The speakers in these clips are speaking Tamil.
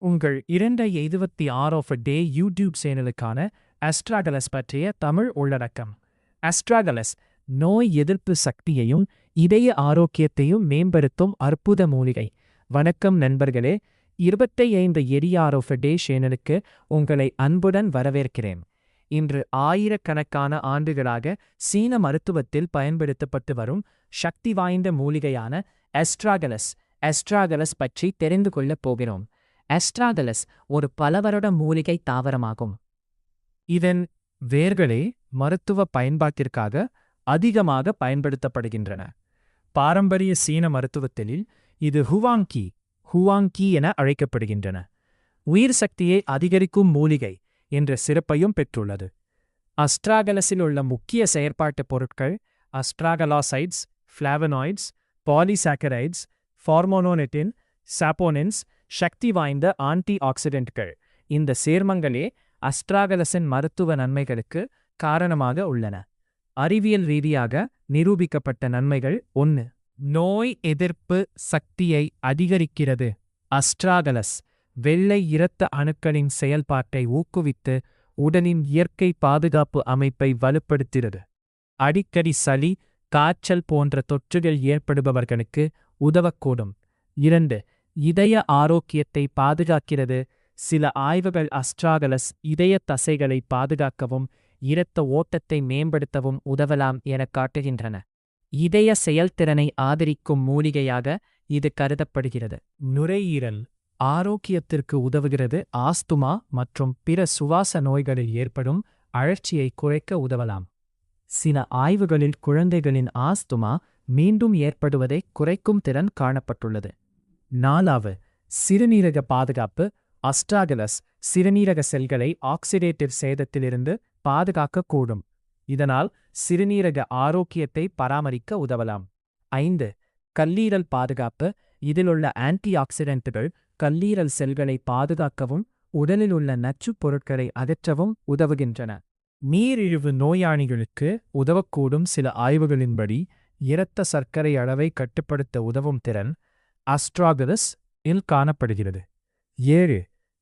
உங்கள் 2026 ஆஃப் டே யூடியூப் சேனலுக்கான அஸ்ட்ராகலஸ் பற்றிய தமிழ் உள்ளடக்கம். அஸ்ட்ராகலஸ் நோய் எதிர்ப்பு சக்தியையும் இதய ஆரோக்கியத்தையும் மேம்படுத்தும் அற்புத மூலிகை. வணக்கம் நண்பர்களே, 25 ஆஃப் டே சேனலுக்கு உங்களை அன்புடன் வரவேற்கிறேன். இன்று ஆயிரக்கணக்கான ஆண்டுகளாக சீன மருத்துவத்தில் பயன்படுத்தப்பட்டு வரும் சக்தி வாய்ந்த மூலிகையான அஸ்ட்ராகலஸ் பற்றி தெரிந்து கொள்ளப் போகிறோம். அஸ்ட்ராகலஸ் ஒரு பலவருட மூலிகை தாவரமாகும். இதன் வேர்களே மருத்துவ பயன்பாட்டிற்காக அதிகமாக பயன்படுத்தப்படுகின்றன. பாரம்பரிய சீன மருத்துவத்தில் இது ஹுவாங்கி என அழைக்கப்படுகின்றன. உயிர் சக்தியை அதிகரிக்கும் மூலிகை என்ற சிறப்பையும் பெற்றுள்ளது. அஸ்ட்ராகலஸில் உள்ள முக்கிய செயற்பாட்டு பொருட்கள் அஸ்ட்ராகலாசைட்ஸ், ஃப்ளாவனாய்ட்ஸ், பாலிசாக்கரைட்ஸ், ஃபார்மோனோனெட்டின், சாப்போனின்ஸ், சக்தி வாய்ந்த ஆன்டி ஆக்சிடென்ட்கள். இந்த சேர்மங்களே அஸ்ட்ராகலஸின் மருத்துவ நன்மைகளுக்கு காரணமாக உள்ளன. அறிவியல் ரீதியாக நிரூபிக்கப்பட்ட நன்மைகள். 1. நோய் எதிர்ப்பு சக்தியை அதிகரிக்கிறது. அஸ்ட்ராகலஸ் வெள்ளை இரத்த அணுக்களின் செயல்பாட்டை ஊக்குவித்து உடலின் இயற்கை பாதுகாப்பு அமைப்பை வலுப்படுத்துகிறது. அடிக்கடி சளி, காய்ச்சல் போன்ற தொற்றுகள் ஏற்படுபவர்களுக்கு உதவக்கூடும். 2. இதய ஆரோக்கியத்தை பாதுகாக்கிறது. சில ஆய்வுகள் அஸ்ட்ராகலஸ் இதய தசைகளை பாதுகாக்கவும் இரத்த ஓட்டத்தை மேம்படுத்தவும் உதவலாம் என காட்டுகின்றன. இதய செயல்திறனை ஆதரிக்கும் மூலிகையாக இது கருதப்படுகிறது. நுரையீரல் ஆரோக்கியத்திற்கு உதவுகிறது. ஆஸ்துமா மற்றும் பிற சுவாச நோய்களில் ஏற்படும் அழற்சியை குறைக்க உதவலாம். சில ஆய்வுகளில் குழந்தைகளின் ஆஸ்துமா மீண்டும் ஏற்படுவதை குறைக்கும் திறன் காணப்பட்டுள்ளது. 4. சிறுநீரக பாதுகாப்பு. அஸ்ட்ராகலஸ் சிறுநீரக செல்களை ஆக்சிடேட்டிவ் சேதத்திலிருந்து பாதுகாக்கக்கூடும். இதனால் சிறுநீரக ஆரோக்கியத்தை பராமரிக்க உதவலாம். 5. கல்லீரல் பாதுகாப்பு. இதிலுள்ள ஆன்டி ஆக்சிடென்ட்டுகள் கல்லீரல் செல்களை பாதுகாக்கவும் உடலில் உள்ள நச்சுப் பொருட்களை அகற்றவும் உதவுகின்றன. நீரிழிவு நோயாளிகளுக்கு உதவக்கூடும். சில ஆய்வுகளின்படி இரத்த சர்க்கரை அளவை கட்டுப்படுத்த உதவும் திறன் அஸ்ட்ராகலஸ் இல் காணப்படுகிறது. 7.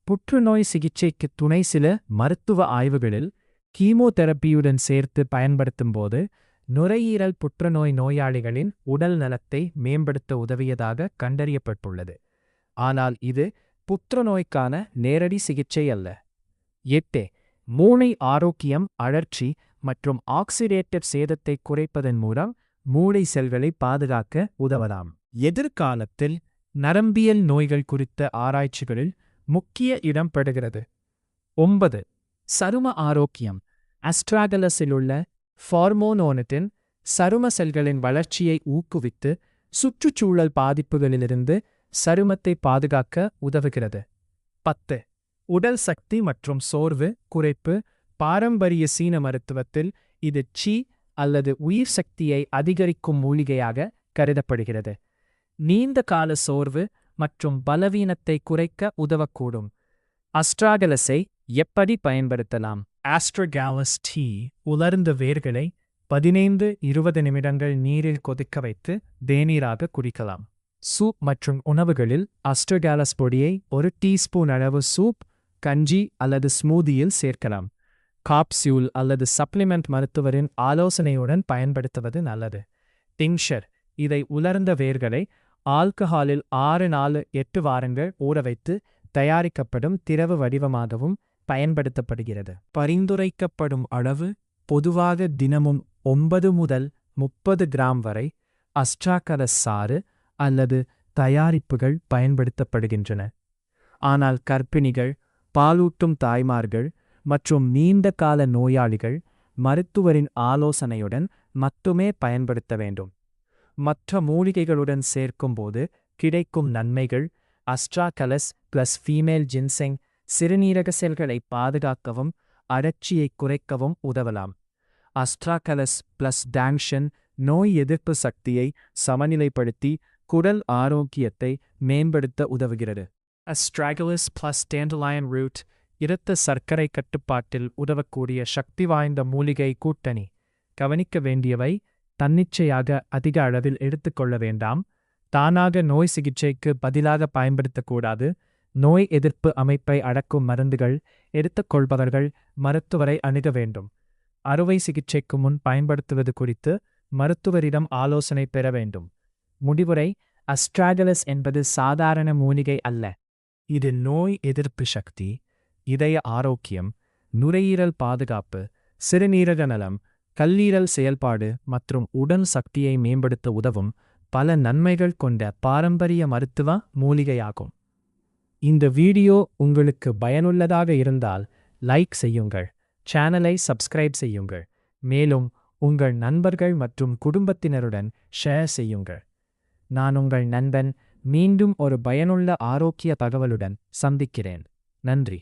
புற்றுநோய் சிகிச்சைக்கு துணை. சில மருத்துவ ஆய்வுகளில் கீமோதெரப்பியுடன் சேர்த்து பயன்படுத்தும்போது நுரையீரல் புற்றுநோய் நோயாளிகளின் உடல் நலத்தை மேம்படுத்த உதவியதாக கண்டறியப்பட்டுள்ளது. ஆனால் இது புற்றுநோய்க்கான நேரடி சிகிச்சை அல்ல. 8. மூளை ஆரோக்கியம். அழற்சி மற்றும் ஆக்சிடேட்டிவ் சேதத்தை குறைப்பதன் மூலம் மூளை செல்களை பாதுகாக்க உதவலாம். எதிர்காலத்தில் நரம்பியல் நோய்கள் குறித்த ஆராய்ச்சிகளில் முக்கிய இடம் பெறுகிறது. 9. சரும ஆரோக்கியம். அஸ்ட்ராகலஸில் உள்ள ஃபார்மோனோனெட்டின் சரும செல்களின் வளர்ச்சியை ஊக்குவித்து சுற்றுச்சூழல் பாதிப்புகளிலிருந்து சருமத்தை பாதுகாக்க உதவுகிறது. 10. உடல் சக்தி மற்றும் சோர்வு குறைப்பு. பாரம்பரிய சீன மருத்துவத்தில் இது சி அல்லது உயிர் சக்தியை அதிகரிக்கும் மூலிகையாக கருதப்படுகிறது. நீண்ட கால சோர்வு மற்றும் பலவீனத்தை குறைக்க உதவக்கூடும். அஸ்ட்ராகலஸை எப்படி பயன்படுத்தலாம்? Astragalus tea. உலர்ந்த வேர்களை 15-20 நிமிடங்கள் நீரில் கொதிக்க வைத்து தேநீராக குடிக்கலாம். சூப் மற்றும் உணவுகளில் அஸ்ட்ராகலஸ் பொடியை 1 டீஸ்பூன் அளவு சூப், கஞ்சி அல்லது ஸ்மூதியில் சேர்க்கலாம். காப்சியூல் அல்லது சப்ளிமெண்ட் மருத்துவரின் ஆலோசனையுடன் பயன்படுத்துவது நல்லது. டிங்ஷர். இதை உலர்ந்த வேர்களை ஆல்கஹாலில் 6-8 வாரங்கள் ஊறவைத்து தயாரிக்கப்படும் திரவ வடிவமாகவும் பயன்படுத்தப்படுகிறது. பரிந்துரைக்கப்படும் அளவு பொதுவாக தினமும் 9 முதல் 30 கிராம் வரை அஸ்ட்ராகலஸ் சாறு அல்லது தயாரிப்புகள் பயன்படுத்தப்படுகின்றன. ஆனால் கர்ப்பிணிகள், பாலூட்டும் தாய்மார்கள் மற்றும் நீண்ட கால நோயாளிகள் மருத்துவரின் ஆலோசனையுடன் மட்டுமே பயன்படுத்த வேண்டும். மற்ற மூலிகைகளுடன் சேர்க்கும்போது கிடைக்கும் நன்மைகள். அஸ்ட்ராகலஸ் ப்ளஸ் ஃபீமேல் ஜின்செங் சிறுநீரக செல்களை பாதுகாக்கவும் அழற்சியை குறைக்கவும் உதவலாம். அஸ்ட்ராகலஸ் ப்ளஸ் டாங்ஷன் நோய் எதிர்ப்பு சக்தியை சமநிலைப்படுத்தி குடல் ஆரோக்கியத்தை மேம்படுத்த உதவுகிறது. அஸ்ட்ராகலஸ் ப்ளஸ் டேண்டலைன் ரூட் இரத்த சர்க்கரை கட்டுப்பாட்டில் உதவக்கூடிய சக்தி வாய்ந்த மூலிகை கூட்டணி. கவனிக்க வேண்டியவை: தன்னிச்சையாக அதிக அளவில் எடுத்துக்கொள்ள வேண்டாம். தானாக நோய் சிகிச்சைக்கு பதிலாக பயன்படுத்தக்கூடாது. நோய் எதிர்ப்பு அமைப்பை அடக்கும் மருந்துகள் எடுத்துக்கொள்பவர்கள் மருத்துவரை அணுக வேண்டும். அறுவை சிகிச்சைக்கு முன் பயன்படுத்துவது குறித்து மருத்துவரிடம் ஆலோசனை பெற வேண்டும். முடிவுரை: அஸ்ட்ராகலஸ் என்பது சாதாரண மூலிகை அல்ல. இது நோய் எதிர்ப்பு சக்தி, இதய ஆரோக்கியம், நுரையீரல் பாதுகாப்பு, சிறுநீரக நலம், கல்லீரல் செயல்பாடு மற்றும் உடல் சக்தியை மேம்படுத்த உதவும் பல நன்மைகள் கொண்ட பாரம்பரிய மருத்துவ மூலிகையாகும். இந்த வீடியோ உங்களுக்கு பயனுள்ளதாக இருந்தால் லைக் செய்யுங்கள், சேனலை சப்ஸ்கிரைப் செய்யுங்கள், மேலும் உங்கள் நண்பர்கள் மற்றும் குடும்பத்தினருடன் ஷேர் செய்யுங்கள். நான் உங்கள் நண்பன். மீண்டும் ஒரு பயனுள்ள ஆரோக்கிய தகவலுடன் சந்திக்கிறேன். நன்றி.